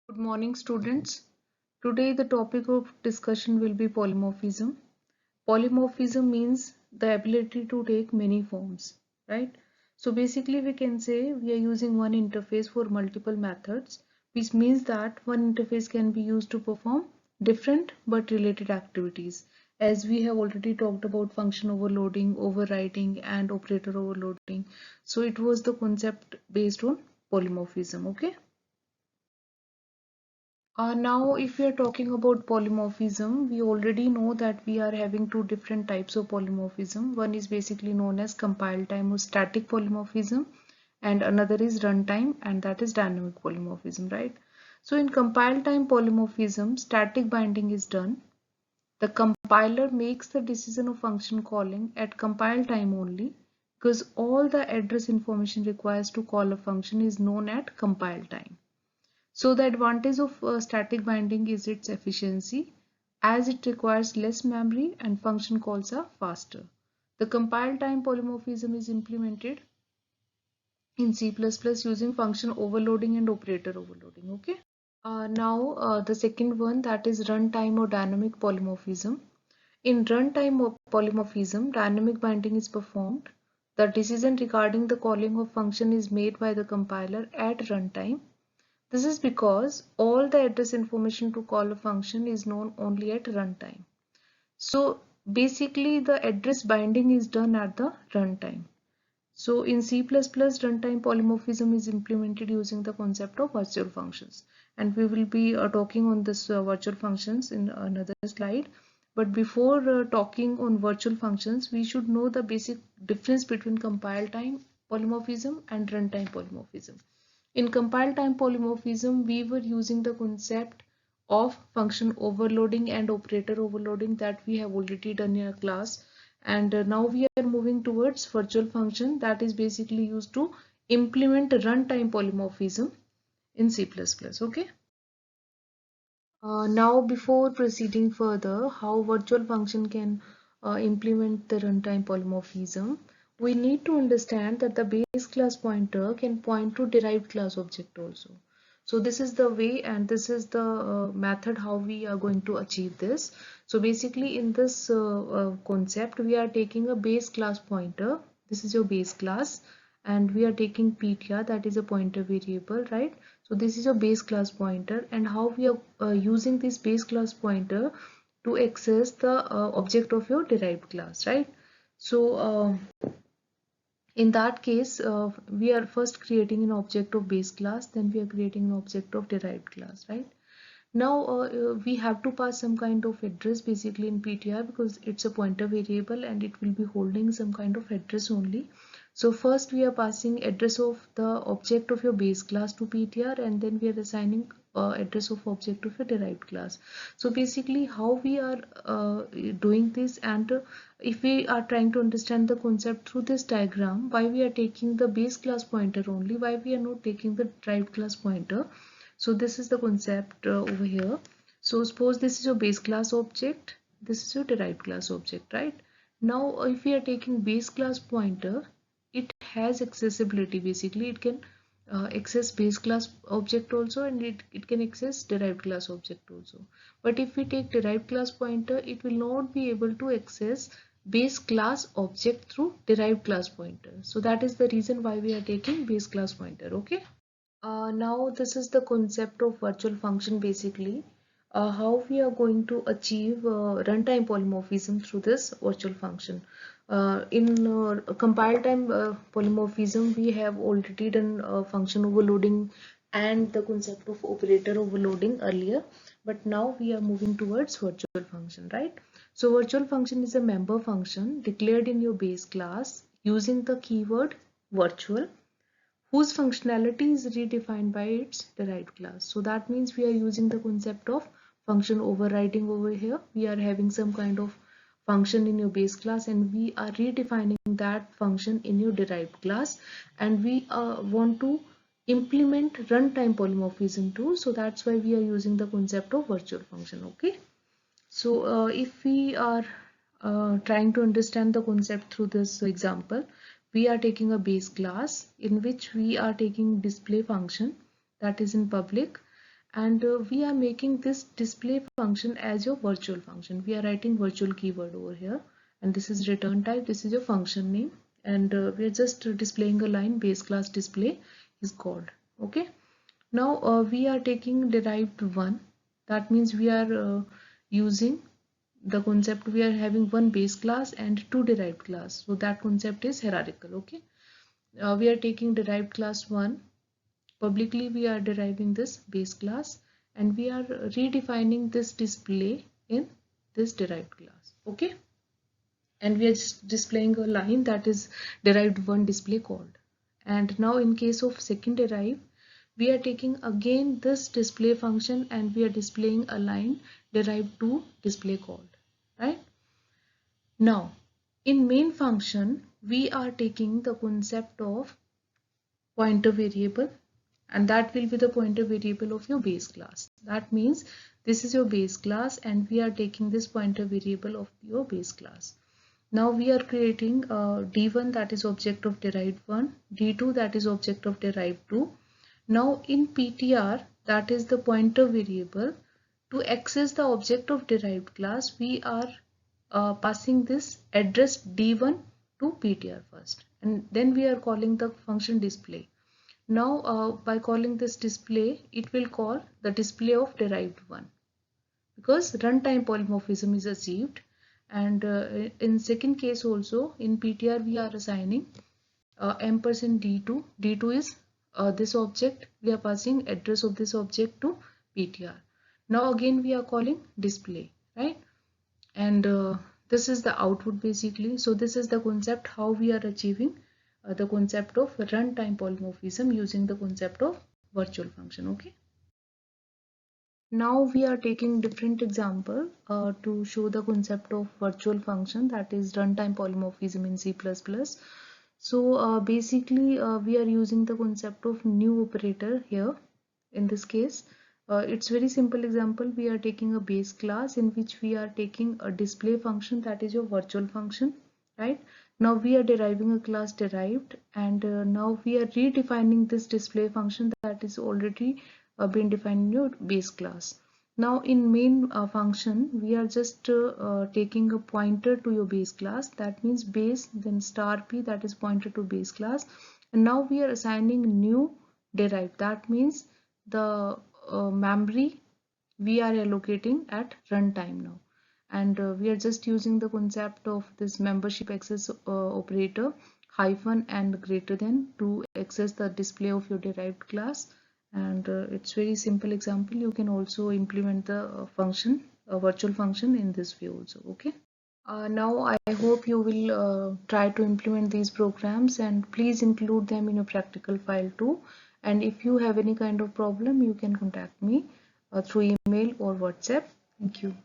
Good morning, students. Today, the topic of discussion will be polymorphism. Polymorphism means the ability to take many forms, right? So, basically, we can say we are using one interface for multiple methods, which means that one interface can be used to perform different but related activities. As we have already talked about function overloading, overriding, and operator overloading. So, it was the concept based on polymorphism, okay? Now, if we are talking about polymorphism, we already know that we are having two different types of polymorphism. One is basically known as compile time or static polymorphism, and another is runtime, and that is dynamic polymorphism, right? So, in compile time polymorphism, static binding is done. The compiler makes the decision of function calling at compile time only because all the address information required to call a function is known at compile time. So the advantage of static binding is its efficiency as it requires less memory and function calls are faster. The compile time polymorphism is implemented in C++ using function overloading and operator overloading. Okay. Now the second one, that is runtime or dynamic polymorphism. In runtime polymorphism, dynamic binding is performed. The decision regarding the calling of function is made by the compiler at runtime. This is because all the address information to call a function is known only at runtime. So basically the address binding is done at the runtime. So in C++, runtime polymorphism is implemented using the concept of virtual functions. And we will be talking on this virtual functions in another slide. But before talking on virtual functions, we should know the basic difference between compile time polymorphism and runtime polymorphism. In compile time polymorphism, we were using the concept of function overloading and operator overloading that we have already done in a class. And now we are moving towards virtual function that is basically used to implement runtime polymorphism in C++. Okay. Now before proceeding further, how virtual function can implement the runtime polymorphism, we need to understand that the base class pointer can point to derived class object also. So this is the way and this is the method how we are going to achieve this. So basically in this concept, we are taking a base class pointer. This is your base class and we are taking ptr, that is a pointer variable, right? So this is a base class pointer and how we are using this base class pointer to access the object of your derived class, right? So in that case, we are first creating an object of base class, then we are creating an object of derived class, right? Now we have to pass some kind of address basically in ptr because it's a pointer variable and it will be holding some kind of address only. So first we are passing address of the object of your base class to ptr and then we are assigning address of object of a derived class. So basically how we are doing this, and if we are trying to understand the concept through this diagram, why we are taking the base class pointer only, why we are not taking the derived class pointer. So this is the concept over here. So suppose this is your base class object, this is your derived class object, right? Now if we are taking base class pointer, it has accessibility. Basically it can access base class object also and it can access derived class object also. But if we take derived class pointer, it will not be able to access base class object through derived class pointer. So that is the reason why we are taking base class pointer. Okay. Now this is the concept of virtual function basically. How we are going to achieve runtime polymorphism through this virtual function. In compile time polymorphism, we have already done function overloading and the concept of operator overloading earlier. But now we are moving towards virtual function, right? So virtual function is a member function declared in your base class using the keyword virtual, whose functionality is redefined by its derived class. So that means we are using the concept of function overriding over here. We are having some kind of function in your base class and we are redefining that function in your derived class, and we want to implement runtime polymorphism too. So that's why we are using the concept of virtual function. Okay. So if we are trying to understand the concept through this example, we are taking a base class in which we are taking display function that is in public, and we are making this display function as your virtual function. We are writing virtual keyword over here, and this is return type, this is your function name, and we are just displaying a line base class display is called. Okay, now we are taking derived one. That means we are using the concept, we are having one base class and two derived class, so that concept is hierarchical. Okay, we are taking derived class 1. Publicly we are deriving this base class, and we are redefining this display in this derived class. Okay, and we are just displaying a line that is derived one display called. And now in case of second derive, we are taking again this display function and we are displaying a line derived to display called, right? Now in main function we are taking the concept of pointer variable, and that will be the pointer variable of your base class. That means this is your base class and we are taking this pointer variable of your base class. Now we are creating d1, that is object of derived 1, d2, that is object of derived 2. Now in ptr, that is the pointer variable, to access the object of derived class we are passing this address d1 to ptr first, and then we are calling the function display. Now by calling this display, it will call the display of derived one, because runtime polymorphism is achieved. And in second case also in ptr we are assigning ampersand d2. D2 is this object, we are passing address of this object to ptr. Now again we are calling display, right? And this is the output basically. So this is the concept how we are achieving the concept of runtime polymorphism using the concept of virtual function. Okay, now we are taking different example to show the concept of virtual function, that is runtime polymorphism in C++. So basically we are using the concept of new operator here. In this case it's very simple example. We are taking a base class in which we are taking a display function, that is your virtual function, right? Now we are deriving a class derived, and now we are redefining this display function that is already been defined in your base class. Now in main function we are just taking a pointer to your base class, that means base then star p, that is pointer to base class. And now we are assigning new derived, that means the memory we are allocating at runtime now. And we are just using the concept of this membership access operator hyphen and greater than to access the display of your derived class. And it's very simple example. You can also implement the function, a virtual function, in this way also. Okay, now I hope you will try to implement these programs, and please include them in your practical file too. And if you have any kind of problem, you can contact me through email or WhatsApp. Thank you.